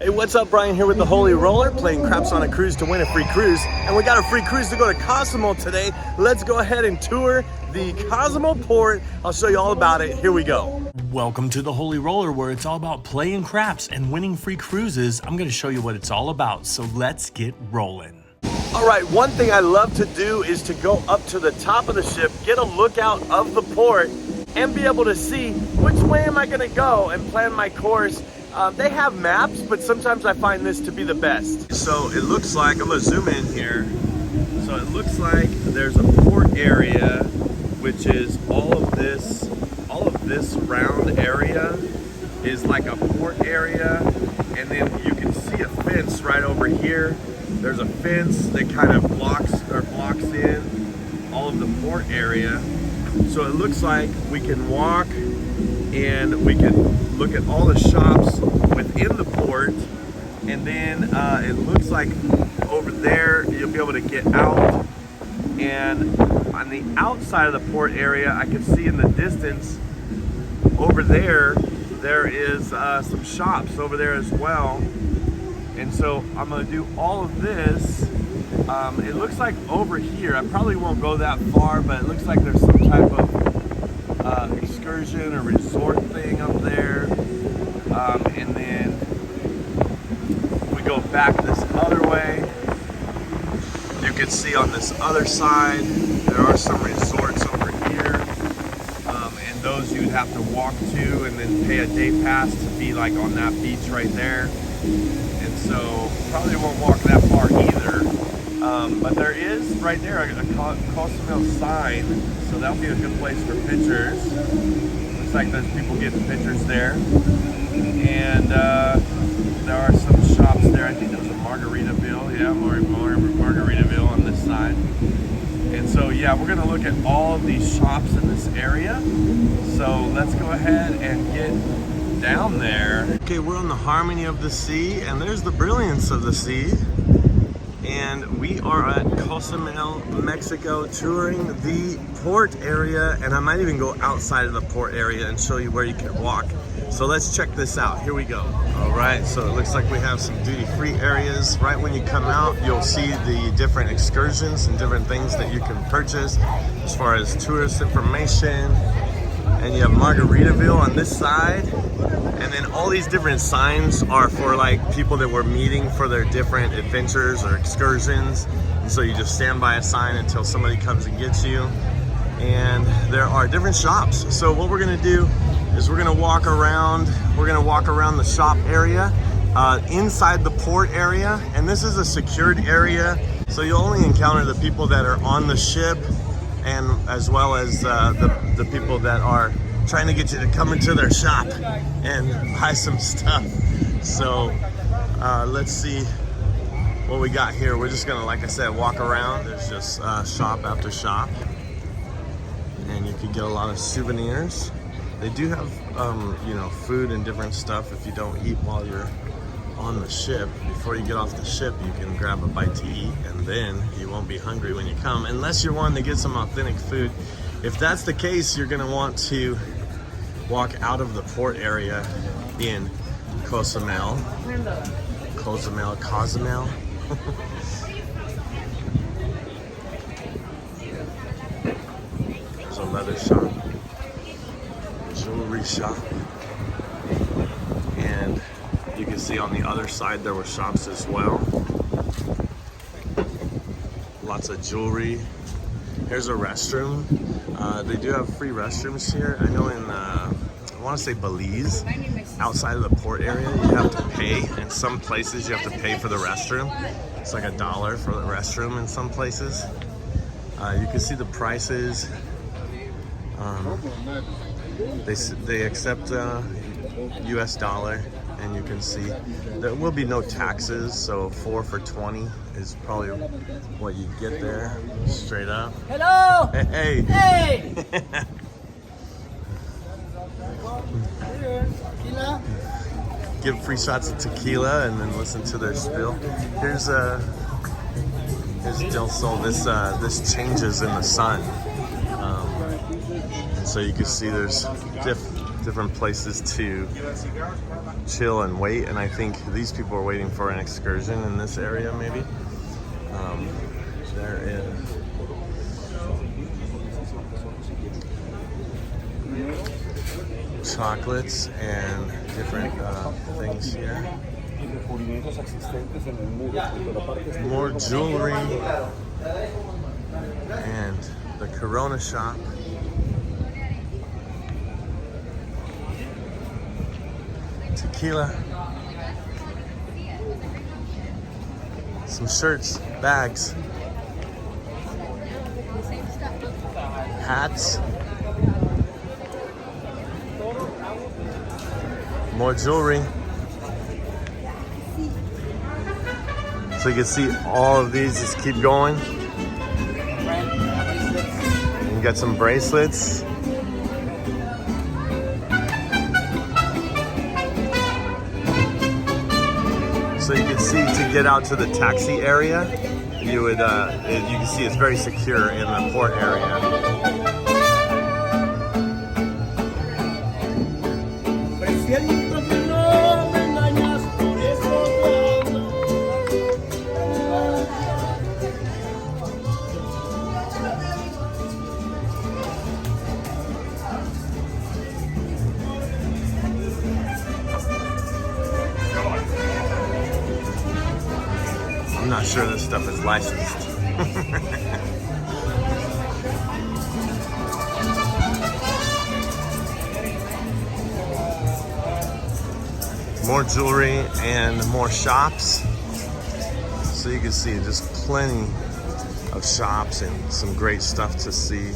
Hey, what's up? Brian here with the Holy Roller, playing craps on a cruise to win a free cruise. And we got a free cruise to go to Cozumel today. Let's go ahead and tour the Cozumel port. I'll show you all about it. Here we go. Welcome to the Holy Roller, where it's all about playing craps and winning free cruises. I'm gonna show you what it's all about, so let's get rolling. All right, one thing I love to do is to go up to the top of the ship, get a lookout of the port, and be able to see which way am I gonna go and plan my course. They have maps, but sometimes I find this to be the best. So it looks like, I'm gonna zoom in here. So it looks like there's a port area, which is all of this round area is like a port area. And then you can see a fence right over here. There's a fence that kind of blocks in all of the port area. So it looks like we can walk and we can look at all the shops within the port, and then it looks like over there you'll be able to get out, and on the outside of the port area I can see in the distance over there is some shops over there as well. And so I'm going to do all of this. It looks like over here, I probably won't go that far, but it looks like there's some type of excursion or resort thing up there. And then we go back this other way. You can see on this other side, there are some resorts over here. And those you'd have to walk to and then pay a day pass to be like on that beach right there. And so probably won't walk that far either. But there is right there a Cozumel sign, so that'll be a good place for pictures. Looks like there's people getting pictures there. And there are some shops there. I think there's a Margaritaville. Yeah, Margaritaville on this side. And so yeah, we're gonna look at all of these shops in this area. So let's go ahead and get down there. Okay, we're on the Harmony of the Sea, and there's the Brilliance of the Sea. And we are at Cozumel, Mexico, touring the port area, and I might even go outside of the port area and show you where you can walk. So let's check this out. Here we go. All right, so it looks like we have some duty-free areas. Right when you come out, you'll see the different excursions and different things that you can purchase as far as tourist information. And you have Margaritaville on this side. And then all these different signs are for like people that were meeting for their different adventures or excursions. And so you just stand by a sign until somebody comes and gets you. And there are different shops. So what we're gonna do is we're gonna walk around the shop area inside the port area. And this is a secured area. So you'll only encounter the people that are on the ship, and as well as the people that are trying to get you to come into their shop and buy some stuff. So let's see what we got here. We're just gonna, like I said, walk around. There's just shop after shop, and you can get a lot of souvenirs. They do have you know, food and different stuff if you don't eat while you're on the ship. Before you get off the ship, you can grab a bite to eat, and then you won't be hungry when you come, unless you're wanting to get some authentic food. If that's the case, you're gonna want to walk out of the port area in Cozumel. Cozumel. There's a leather shop, jewelry shop, and you can see on the other side there were shops as well. Lots of jewelry. Here's a restroom. They do have free restrooms here. I know in, I want to say Belize, outside of the port area, you have to pay. In some places, you have to pay for the restroom. It's like $1 for the restroom in some places. You can see the prices. They accept US dollar, and you can see there will be no taxes, so 4 for $20 is probably what you get there, straight up. Hello! Hey! Hey! Give free shots of tequila and then listen to their spill. Here's Del Sol. This changes in the sun, and so you can see there's different places to chill and wait. And I think these people are waiting for an excursion in this area, maybe. There is chocolates and different things here. More jewelry and the Corona shop. Tequila. Some shirts, bags, hats. More jewelry. So you can see all of these just keep going. And you got some bracelets. So you can see to get out to the taxi area, you would you can see it's very secure in the port area. I'm not sure this stuff is licensed. More jewelry and more shops. So you can see just plenty of shops and some great stuff to see.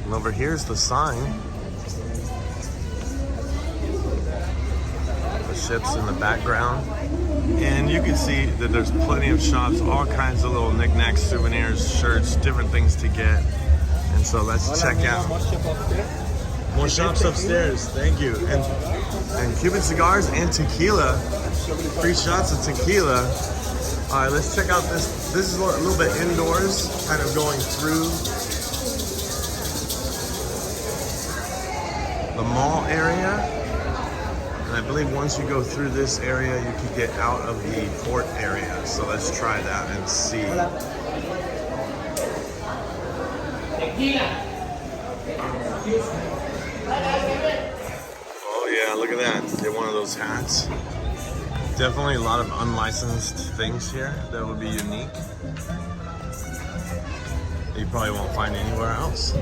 And over here's the sign. Ships in the background, and you can see that there's plenty of shops, all kinds of little knickknacks, souvenirs, shirts, different things to get. And so let's check out more shops upstairs. Thank you. And Cuban cigars and tequila, free shots of tequila. All right, let's check out this. This is a little bit indoors, kind of going through the mall area. And I believe once you go through this area, you can get out of the port area. So let's try that and see. Oh yeah, look at that. Get one of those hats. Definitely a lot of unlicensed things here that would be unique. You probably won't find anywhere else.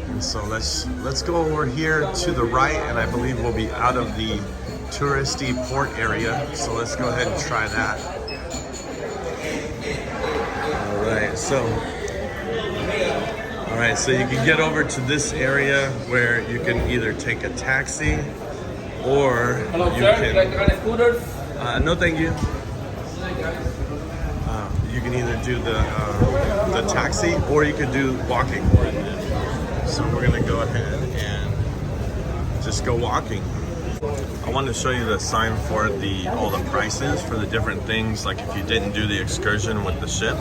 And so let's go over here to the right, and I believe we'll be out of the touristy port area. So let's go ahead and try that. All right, so you can get over to this area where you can either take a taxi or you can. No, thank you. You can either do the taxi or you could do walking. So we're gonna go ahead and just go walking. I wanted to show you the sign for all the prices for the different things, like if you didn't do the excursion with the ship.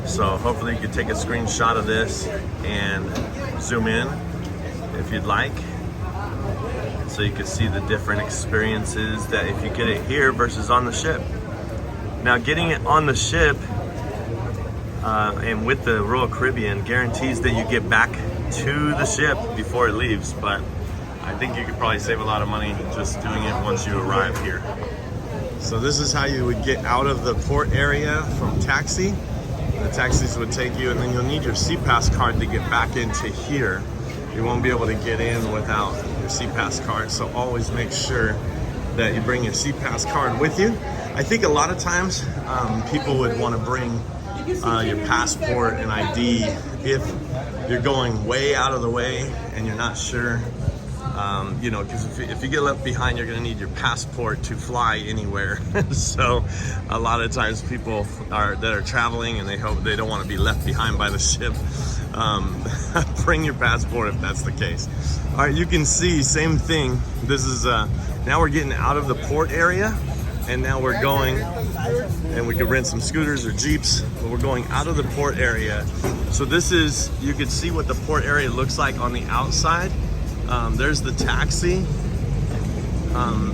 So hopefully you can take a screenshot of this and zoom in if you'd like, so you can see the different experiences that if you get it here versus on the ship. Now getting it on the ship and with the Royal Caribbean guarantees that you get back to the ship before it leaves, but I think you could probably save a lot of money just doing it once you arrive here. So this is how you would get out of the port area from taxi. The taxis would take you, and then you'll need your SeaPass card to get back into here. You won't be able to get in without your SeaPass card, so always make sure that you bring your SeaPass card with you. I think a lot of times people would want to bring your passport and ID if you're going way out of the way and you're not sure, you know, because if you get left behind, you're going to need your passport to fly anywhere. So a lot of times people that are traveling and they don't want to be left behind by the ship, bring your passport if that's the case. All right, you can see same thing. This is now we're getting out of the port area, And now we're going, and we could rent some scooters or Jeeps, but we're going out of the port area. So this is, you can see what the port area looks like on the outside. There's the taxi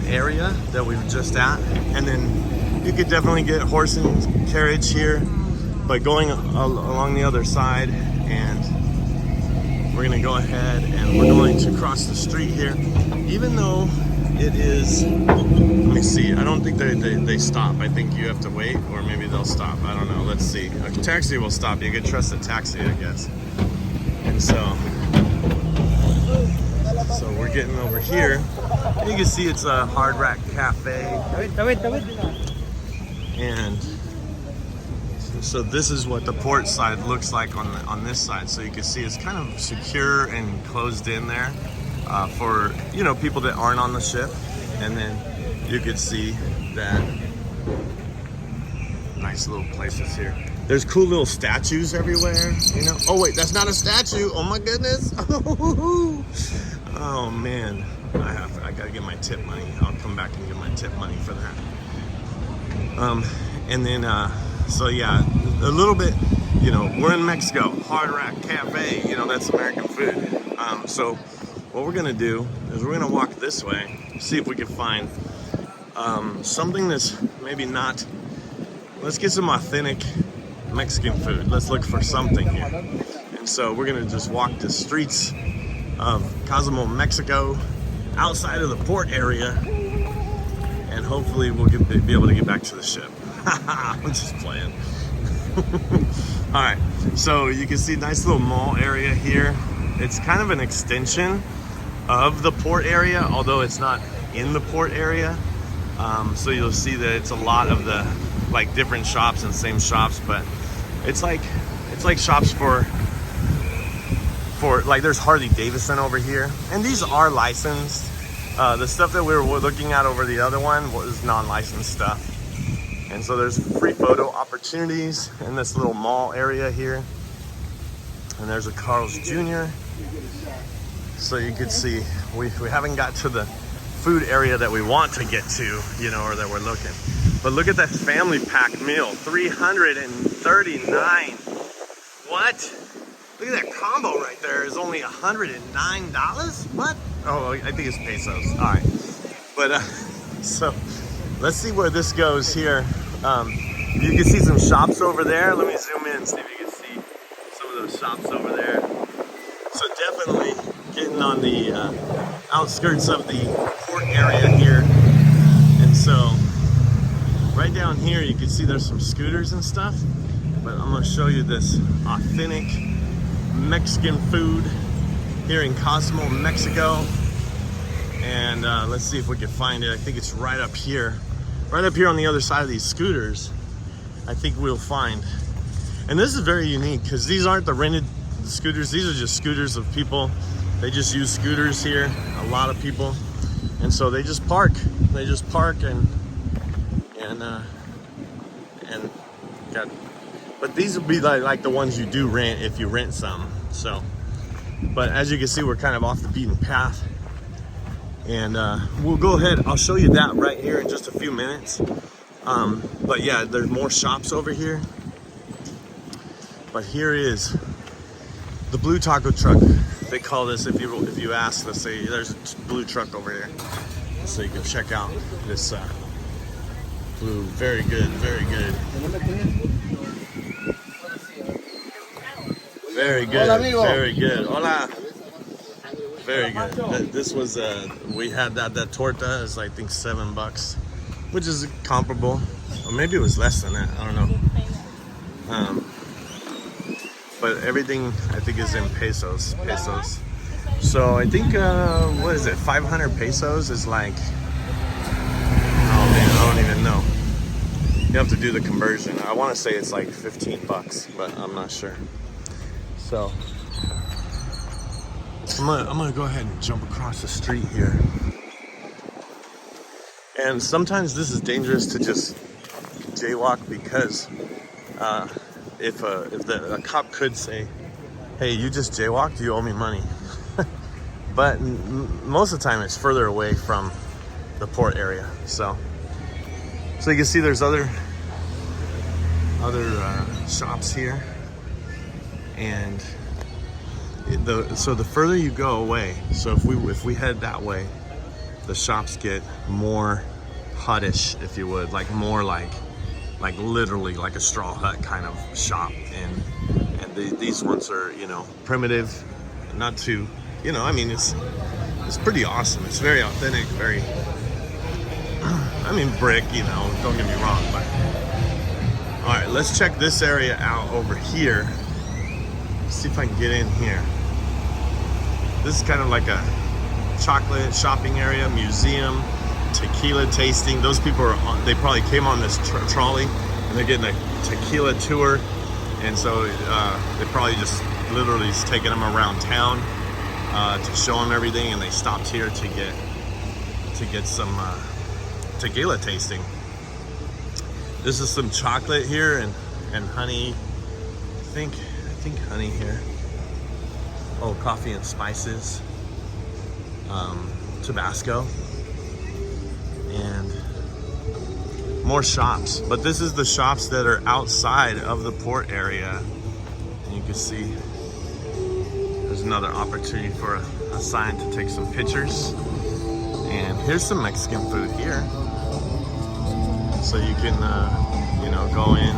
area that we were just at. And then you could definitely get horse and carriage here, but going along the other side, and we're gonna go ahead and we're going to cross the street here, even though it is, let me see, I don't think they stop. I think you have to wait, or maybe they'll stop. I don't know, let's see. A taxi will stop. You can trust a taxi, I guess. And so we're getting over here. You can see it's a Hard Rock Cafe. And so this is what the port side looks like on this side. So you can see it's kind of secure and closed in there. For, you know, people that aren't on the ship. And then you could see that nice little places here. There's cool little statues everywhere, you know. Oh wait, that's not a statue. Oh my goodness. Oh man, I gotta get my tip money. I'll come back and get my tip money for that. And then so yeah, a little bit, you know, we're in Mexico, Hard Rock Cafe, you know, that's American food. So what we're gonna do is we're gonna walk this way, see if we can find something that's maybe not, let's get some authentic Mexican food. Let's look for something here. And so we're gonna just walk the streets of Cozumel, Mexico, outside of the port area, and hopefully we'll be able to get back to the ship. I'm just playing. All right, so you can see nice little mall area here. It's kind of an extension of the port area, although it's not in the port area. So you'll see that it's a lot of the like different shops and same shops, but it's like shops for like, there's Harley Davidson over here, and these are licensed. The stuff that we were looking at over the other one was non-licensed stuff. And so there's free photo opportunities in this little mall area here. And there's a Carl's Jr. So you can see we haven't got to the food area that we want to get to, you know, or that we're looking. But look at that family pack meal, $339. What? Look at that combo right there. Is only $109. What? Oh, I think it's pesos. All right. But so let's see where this goes here. You can see some shops over there. Let me zoom in and see if you can see some of those shops over there. So definitely getting on the outskirts of the port area here. And so right down here, you can see there's some scooters and stuff. But I'm gonna show you this authentic Mexican food here in Cozumel, Mexico. And let's see if we can find it. I think it's right up here on the other side of these scooters. I think we'll find. And this is very unique because these aren't the rented scooters. These are just scooters of people. They just use scooters here, a lot of people. And so they just park. They just park and got. But these will be like the ones you do rent if you rent some. So, but as you can see, we're kind of off the beaten path. And we'll go ahead, I'll show you that right here in just a few minutes. But yeah, there's more shops over here. But here is the blue taco truck. They call this, if you ask, let's say there's a blue truck over here. So you can check out this blue, very good, very good. Very good, very good. Hola. Very good. This was, we had that torta is I think $7, which is comparable. Or maybe it was less than that, I don't know. But everything I think is in pesos. So I think, what is it, 500 pesos is like, oh man, I don't even know. You have to do the conversion. I want to say it's like $15, but I'm not sure. So I'm gonna go ahead and jump across the street here. And sometimes this is dangerous to just jaywalk because if a cop could say, hey, you just jaywalked, you owe me money. But most of the time it's further away from the port area. So So you can see there's other shops here, and so the further you go away, so if we head that way, the shops get more huttish, if you would, like more like literally like a straw hut kind of shop, and these ones are, you know, primitive, not too, you know, I mean, it's pretty awesome. It's very authentic, very, I mean, brick, you know, don't get me wrong, but all right, let's check this area out over here. See if I can get in here. This is kind of like a chocolate shopping area, museum, tequila tasting. Those people are on, they probably came on this trolley and they're getting a tequila tour, and so they probably just literally just taking them around town to show them everything, and they stopped here to get some tequila tasting. This is some chocolate here and honey. I think honey here. Oh, coffee and spices, Tabasco, and more shops. But this is the shops that are outside of the port area, and you can see there's another opportunity for a sign to take some pictures. And here's some Mexican food here, so you can you know, go in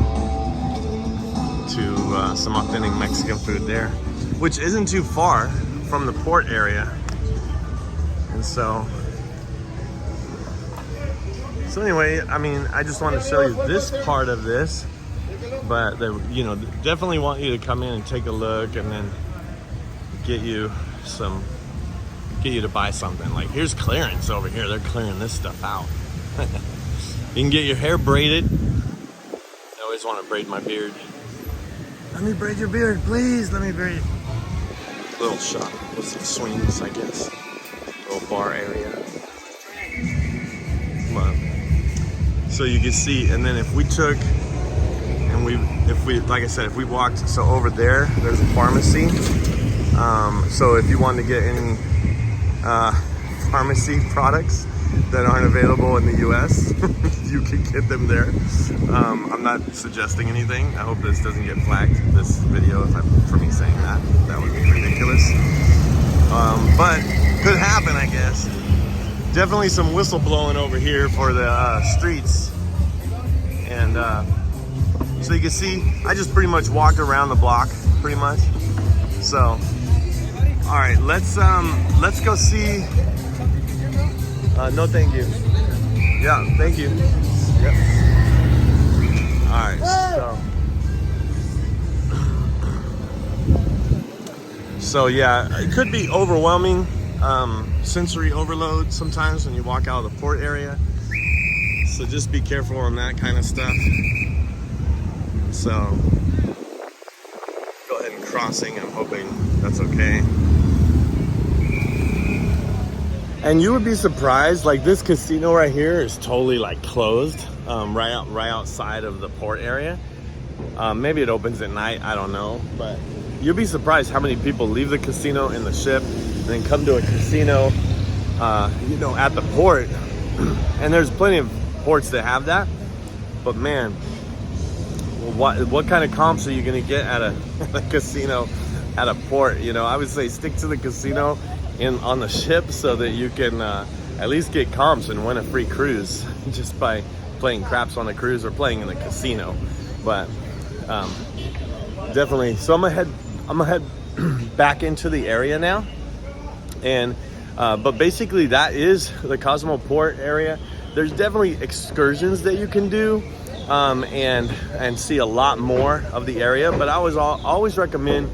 to some authentic Mexican food there, which isn't too far from the port area. And so anyway, I mean, I just want to show you this part of this, but they, you know, definitely want you to come in and take a look, and then get you to buy something. Like, here's clearance over here. They're clearing this stuff out. You can get your hair braided. I always want to braid my beard. Let me braid your beard, please. Let me braid. Little shop with some swings, I guess. Little bar area. But, so you can see, and then if we took, and if we, like I said, if we walked, so over there, there's a pharmacy. So if you want to get any pharmacy products that aren't available in the US, you can get them there. I'm not suggesting anything. I hope this doesn't get flagged, this video, for me saying that. That would be ridiculous. But could happen, I guess. Definitely some whistle blowing over here for the streets. And so you can see, I just pretty much walked around the block, pretty much. So, all right, let's go see. No, thank you. Yeah, thank you. Yep. All right, so yeah, it could be overwhelming, sensory overload sometimes when you walk out of the port area. So just be careful on that kind of stuff. So go ahead and crossing. I'm hoping that's okay. And you would be surprised, like this casino right here is totally like closed, right outside of the port area. Maybe it opens at night, I don't know, but you'll be surprised how many people leave the casino in the ship and then come to a casino, you know, at the port. And there's plenty of ports that have that, but man, what kind of comps are you gonna get at a casino at a port? You know, I would say stick to the casino on the ship so that you can at least get comps and win a free cruise just by playing craps on the cruise or playing in the casino. But definitely, so I'm gonna head back into the area now, and but basically that is the Cozumel port area. There's definitely excursions that you can do and see a lot more of the area, but I always recommend,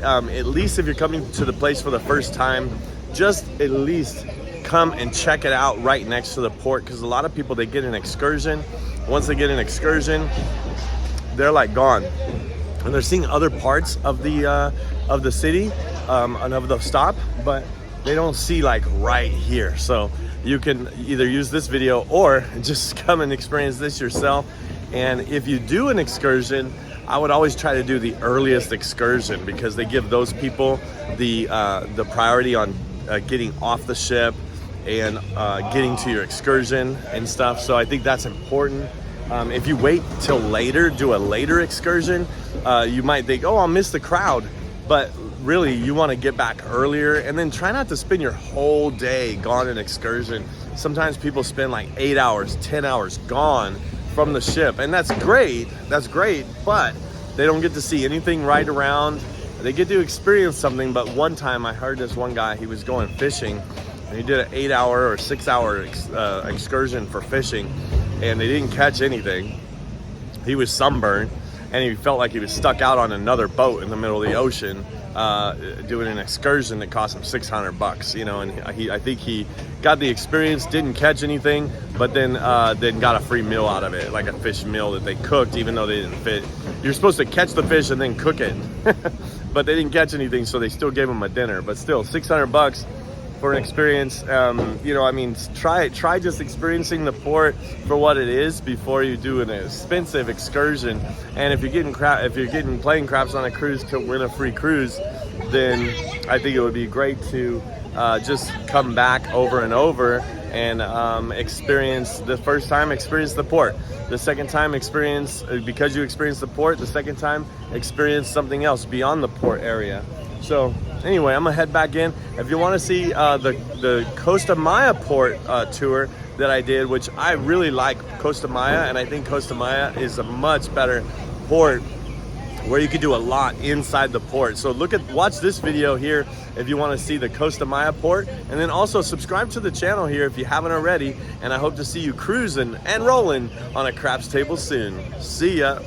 at least if you're coming to the place for the first time, just at least come and check it out right next to the port, because a lot of people, they get an excursion. Once they get an excursion, they're like gone, and they're seeing other parts of the city and of the stop, but they don't see like right here. So you can either use this video or just come and experience this yourself. And if you do an excursion, I would always try to do the earliest excursion, because they give those people the priority on getting off the ship and getting to your excursion and stuff. So I think that's important. If you wait till later, do a later excursion, you might think, oh, I'll miss the crowd. But really, you want to get back earlier, and then try not to spend your whole day gone on an excursion. Sometimes people spend like 8 hours, 10 hours gone from the ship, and that's great, but they don't get to see anything right around. They get to experience something. But one time I heard this one guy, he was going fishing, and he did an 8-hour or 6-hour excursion for fishing, and they didn't catch anything. He was sunburned, and he felt like he was stuck out on another boat in the middle of the ocean, doing an excursion that cost him $600, you know. And I think he got the experience, didn't catch anything, but then got a free meal out of it, like a fish meal that they cooked, even though they didn't fit. You're supposed to catch the fish and then cook it, but they didn't catch anything, so they still gave him a dinner. But still, $600 for an experience. You know, I mean, try just experiencing the port for what it is before you do an expensive excursion. And if you're getting playing craps on a cruise to win a free cruise, then I think it would be great to just come back over and over and experience the first time, experience the port. The second time, experience, because you experienced the port, the second time, experience something else beyond the port area. So anyway, I'm gonna head back in. If you want to see the Costa Maya port tour that I did, which I really like Costa Maya, and I think Costa Maya is a much better port where you can do a lot inside the port. So watch this video here if you want to see the Costa Maya port, and then also subscribe to the channel here if you haven't already. And I hope to see you cruising and rolling on a craps table soon. See ya.